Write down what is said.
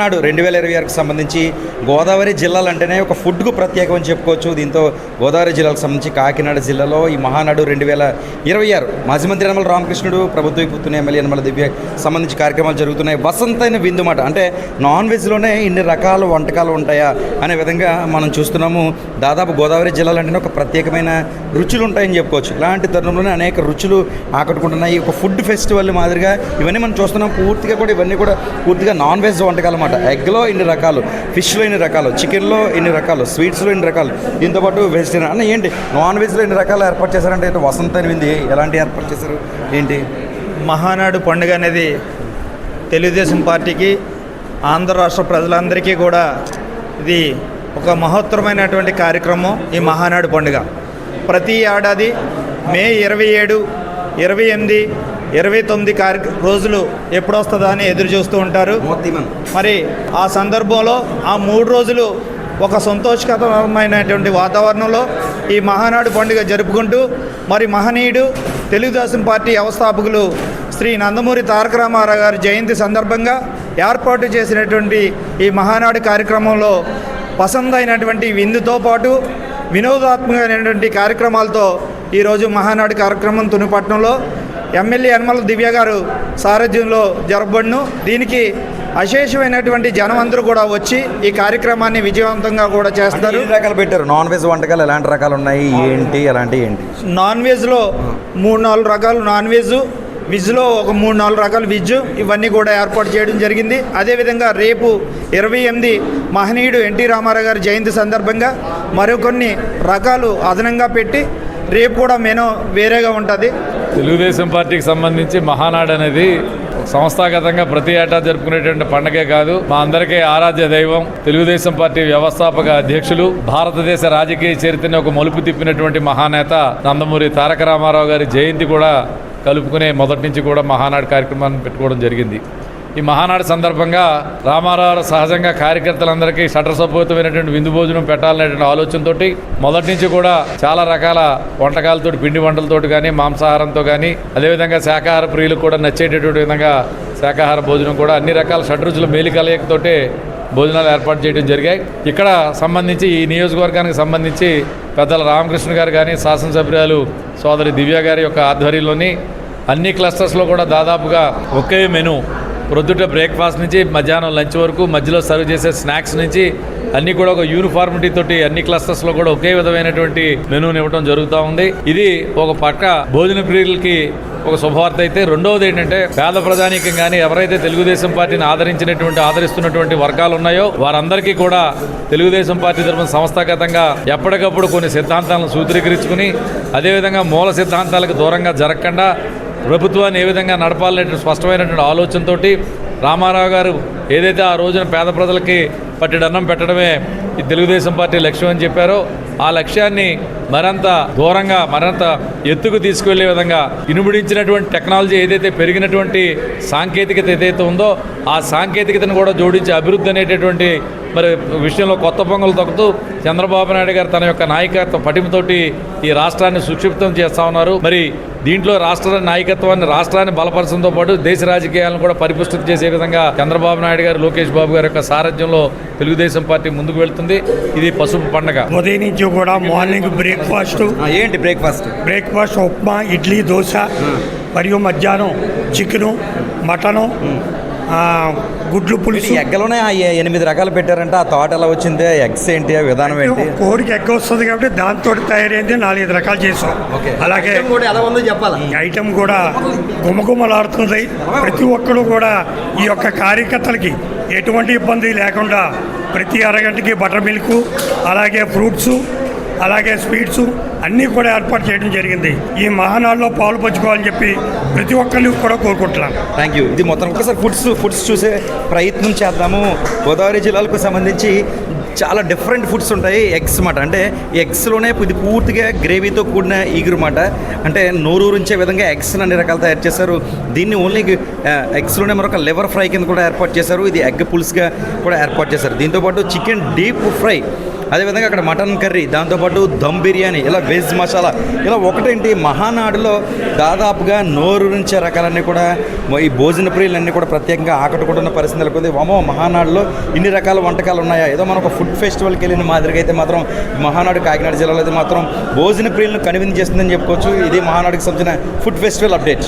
మహానాడు 2026కి సంబంధించి గోదావరి జిల్లాలు అంటేనే ఒక ఫుడ్కు ప్రత్యేకం అని చెప్పుకోవచ్చు. దీంతో గోదావరి జిల్లాకు సంబంధించి కాకినాడ జిల్లాలో ఈ మహానాడు 2026 మాజీ మంత్రి యనమల రామకృష్ణుడు, ప్రభుత్వ పుత్తుని ఎమ్మెల్యే యనమల దివ్య సంబంధించి కార్యక్రమాలు జరుగుతున్నాయి. వసంతైన విందు మాట, అంటే నాన్ వెజ్లోనే ఇన్ని రకాల వంటకాలు ఉంటాయా అనే విధంగా మనం చూస్తున్నాము. దాదాపు గోదావరి జిల్లాలు అంటేనే ఒక ప్రత్యేకమైన రుచులు ఉంటాయని చెప్పుకోవచ్చు. ఇలాంటి తరుణంలోనే అనేక రుచులు ఆకట్టుకుంటున్నాయి. ఒక ఫుడ్ ఫెస్టివల్ మాదిరిగా ఇవన్నీ మనం చూస్తున్నాం. ఇవన్నీ కూడా పూర్తిగా నాన్ వెజ్ వంటకాలు అన్నమాట. ఎగ్లో ఇన్ని రకాలు, ఫిష్లో ఇన్ని రకాలు, చికెన్లో ఇన్ని రకాలు, స్వీట్స్లో ఇన్ని రకాలు, దీంతోపాటు వెజిటేరియన్ అన్న ఏంటి నాన్ వెజ్లో ఇన్ని రకాలు ఏర్పాటు చేశారంటే వసంత అనివింది ఎలాంటి ఏర్పాటు చేశారు ఏంటి? మహానాడు పండుగ అనేది తెలుగుదేశం పార్టీకి, ఆంధ్ర రాష్ట్ర ప్రజలందరికీ కూడా ఇది ఒక మహత్తరమైనటువంటి కార్యక్రమం. ఈ మహానాడు పండుగ ప్రతి ఏడాది మే 27, 28, 29 రోజులు ఎప్పుడొస్తుందా అని ఎదురు చూస్తూ ఉంటారు. మరి ఆ సందర్భంలో ఆ 3 రోజులు ఒక సంతోషకరమైనటువంటి వాతావరణంలో ఈ మహానాడు పండుగ జరుపుకుంటూ, మరి మహనీయుడు తెలుగుదేశం పార్టీ వ్యవస్థాపకులు శ్రీ నందమూరి తారక రామారావు గారి జయంతి సందర్భంగా ఏర్పాటు చేసినటువంటి ఈ మహానాడు కార్యక్రమంలో పసందైనటువంటి విందుతో పాటు వినోదాత్మకమైనటువంటి కార్యక్రమాలతో ఈరోజు మహానాడు కార్యక్రమం తునిపట్నంలో ఎమ్మెల్యే యనమల దివ్య గారు సారథ్యంలో జరపబడును. దీనికి అశేషమైనటువంటి జనమందరూ కూడా వచ్చి ఈ కార్యక్రమాన్ని విజయవంతంగా కూడా చేస్తారు. రకాలు పెట్టారు నాన్ వెజ్ వంటకాలు, ఎలాంటి రకాలు ఉన్నాయి ఏంటి, ఏంటి? నాన్ వెజ్లో 3-4 రకాలు నాన్ వెజ్లో ఒక 3-4 రకాల వెజ్ ఇవన్నీ కూడా ఏర్పాటు చేయడం జరిగింది. అదేవిధంగా రేపు 28 మహనీయుడు ఎన్టీ రామారావు గారి జయంతి సందర్భంగా మరికొన్ని రకాలు అదనంగా పెట్టి రేపు కూడా మెనూ వేరేగా ఉంటుంది. తెలుగుదేశం పార్టీకి సంబంధించి మహానాడు అనేది సంస్థాగతంగా ప్రతి ఏటా జరుపుకునేటువంటి పండగే కాదు, మా అందరికీ ఆరాధ్య దైవం. తెలుగుదేశం పార్టీ వ్యవస్థాపక అధ్యక్షులు, భారతదేశ రాజకీయ చరిత్రని ఒక మలుపు తిప్పినటువంటి మహానేత నందమూరి తారక రామారావు గారి జయంతి కూడా కలుపుకునే మొదటి నుంచి కూడా మహానాడు కార్యక్రమాన్ని పెట్టుకోవడం జరిగింది. ఈ మహానాడు సందర్భంగా రామారావు సహజంగా కార్యకర్తలందరికీ షట్రసపూరితమైనటువంటి విందు భోజనం పెట్టాలనేటువంటి ఆలోచనతో మొదటి నుంచి కూడా చాలా రకాల వంటకాలతో, పిండి వంటలతో కానీ, మాంసాహారంతో కానీ, అదేవిధంగా శాకాహార ప్రియులకు కూడా నచ్చేటటువంటి విధంగా శాకాహార భోజనం కూడా అన్ని రకాల షడ్రుచుల మేలికలయకతోటే భోజనాలు ఏర్పాటు చేయడం జరిగాయి. ఇక్కడ సంబంధించి ఈ నియోజకవర్గానికి సంబంధించి పెద్దల రామకృష్ణ గారు కానీ, శాసనసభ్యురాలు సోదరి దివ్య గారి యొక్క ఆధ్వర్యంలోని అన్ని క్లస్టర్స్లో కూడా దాదాపుగా ఒకే మెనూ, ప్రొద్దుట బ్రేక్ఫాస్ట్ నుంచి మధ్యాహ్నం లంచ్ వరకు, మధ్యలో సర్వ్ చేసే స్నాక్స్ నుంచి అన్నీ కూడా ఒక యూనిఫార్మిటీ తోటి అన్ని క్లస్టర్స్లో కూడా ఒకే విధమైనటువంటి మెనూని ఇవ్వడం జరుగుతూ ఉంది. ఇది ఒక పక్క భోజన ప్రియులకి ఒక శుభవార్త అయితే, రెండవది ఏంటంటే పేద ప్రజానీకం కానీ ఎవరైతే తెలుగుదేశం పార్టీని ఆదరిస్తున్నటువంటి వర్గాలు ఉన్నాయో వారందరికీ కూడా తెలుగుదేశం పార్టీ తరఫున సంస్థాగతంగా ఎప్పటికప్పుడు కొన్ని సిద్ధాంతాలను సూత్రీకరించుకుని, అదేవిధంగా మూల సిద్ధాంతాలకు దూరంగా జరగకుండా ప్రభుత్వాన్ని ఏ విధంగా నడపాలనే స్పష్టమైనటువంటి ఆలోచనతో రామారావు గారు ఏదైతే ఆ రోజున పేద ప్రజలకి పట్టిడన్నం పెట్టడమే ఈ తెలుగుదేశం పార్టీ లక్ష్యం అని చెప్పారో, ఆ లక్ష్యాన్ని మరింత దూరంగా, మరింత ఎత్తుకు తీసుకువెళ్లే విధంగా ఇనుముడించినటువంటి టెక్నాలజీ ఏదైతే పెరిగినటువంటి సాంకేతికత ఏదైతే ఉందో ఆ సాంకేతికతను కూడా జోడించి అభివృద్ధి అనేటటువంటి మరి విషయంలో కొత్త పొంగలు తొక్కుతూ చంద్రబాబు నాయుడు గారు తన యొక్క నాయకత్వ పటిమతోటి ఈ రాష్ట్రాన్ని సుక్షిప్తం చేస్తూ ఉన్నారు. మరి దీంట్లో రాష్ట్ర నాయకత్వాన్ని, రాష్ట్రాన్ని బలపరచడంతో పాటు దేశ రాజకీయాలను కూడా పరిపుష్టి చేసే విధంగా చంద్రబాబు నాయుడు గారు, లోకేష్ బాబు గారి యొక్క సారథ్యంలో తెలుగుదేశం పార్టీ ముందుకు వెళ్తుంది. ఇది పసుపు పండుగ. ఉదయం నుంచి కూడా మార్నింగ్ బ్రేక్ఫాస్ట్ ఉప్మా, ఇడ్లీ, దోశ, మరియు మధ్యాహ్నం చికెను, మటను, గుడ్లు పులుసు. ఎగ్గలోనే 8 రకాలు పెట్టారంటే ఆ థాట్ ఎలా వచ్చింది? ఎగ్స్ ఏంటి, ఆ విధానం ఏంటి? కోడికి ఎగ్ వస్తుంది కాబట్టి దాంతో తయారైంది 4-5 రకాలు చేసాం. అలాగే ఐటమ్ కూడా గుమగుమలాడుతుంది. ప్రతి ఒక్కరు కూడా ఈ యొక్క కార్యకర్తలకి ఎటువంటి ఇబ్బంది లేకుండా ప్రతి అరగంటకి బటర్ మిల్క్, అలాగే ఫ్రూట్స్, అలాగే స్వీట్స్ అన్నీ కూడా ఏర్పాటు చేయడం జరిగింది. ఈ మహానాడులో పాలు పంచుకోవాలని చెప్పి ప్రతి ఒక్కరిని కూడా కోరుకుంటున్నాను. Thank you. ఇది మొత్తం ఒకసారి ఫుడ్స్ చూసే ప్రయత్నం చేద్దాము. గోదావరి జిల్లాలకు సంబంధించి చాలా డిఫరెంట్ ఫుడ్స్ ఉంటాయి. ఎగ్స్ మాట, అంటే ఎగ్స్లోనే ఇది పూర్తిగా గ్రేవీతో కూడిన ఈగురు మాట, అంటే నోరూరించే విధంగా ఎగ్స్ అన్ని రకాలు తయారు చేశారు. దీన్ని ఓన్లీ ఎగ్స్లోనే మరొక లివర్ ఫ్రై కింద కూడా ఏర్పాటు చేశారు. ఇది ఎగ్ పులుసుగా కూడా ఏర్పాటు చేశారు. దీంతోపాటు చికెన్ డీప్ ఫ్రై అదేవిధంగా అక్కడ మటన్ కర్రీ, దాంతోపాటు దమ్ బిర్యానీ, ఇలా వెజ్ మసాలా, ఇలా ఒకటేంటి మహానాడులో దాదాపుగా నోరు నుంచే రకాలన్నీ కూడా ఈ భోజన ప్రియులన్నీ కూడా ప్రత్యేకంగా ఆకట్టుకుంటున్న పరిస్థితి నెలకొంది. వామో మహానాడులో ఇన్ని రకాల వంటకాలు ఉన్నాయా, ఏదో మనం ఒక ఫుడ్ ఫెస్టివల్కి వెళ్ళిన మాదిరిగా అయితే మాత్రం మహానాడు కాకినాడ జిల్లాలో అయితే మాత్రం భోజన ప్రియులను కనువిందు చేస్తుందని చెప్పుకోవచ్చు. ఇది మహానాడుకి సంబంధించిన ఫుడ్ ఫెస్టివల్ అప్డేట్.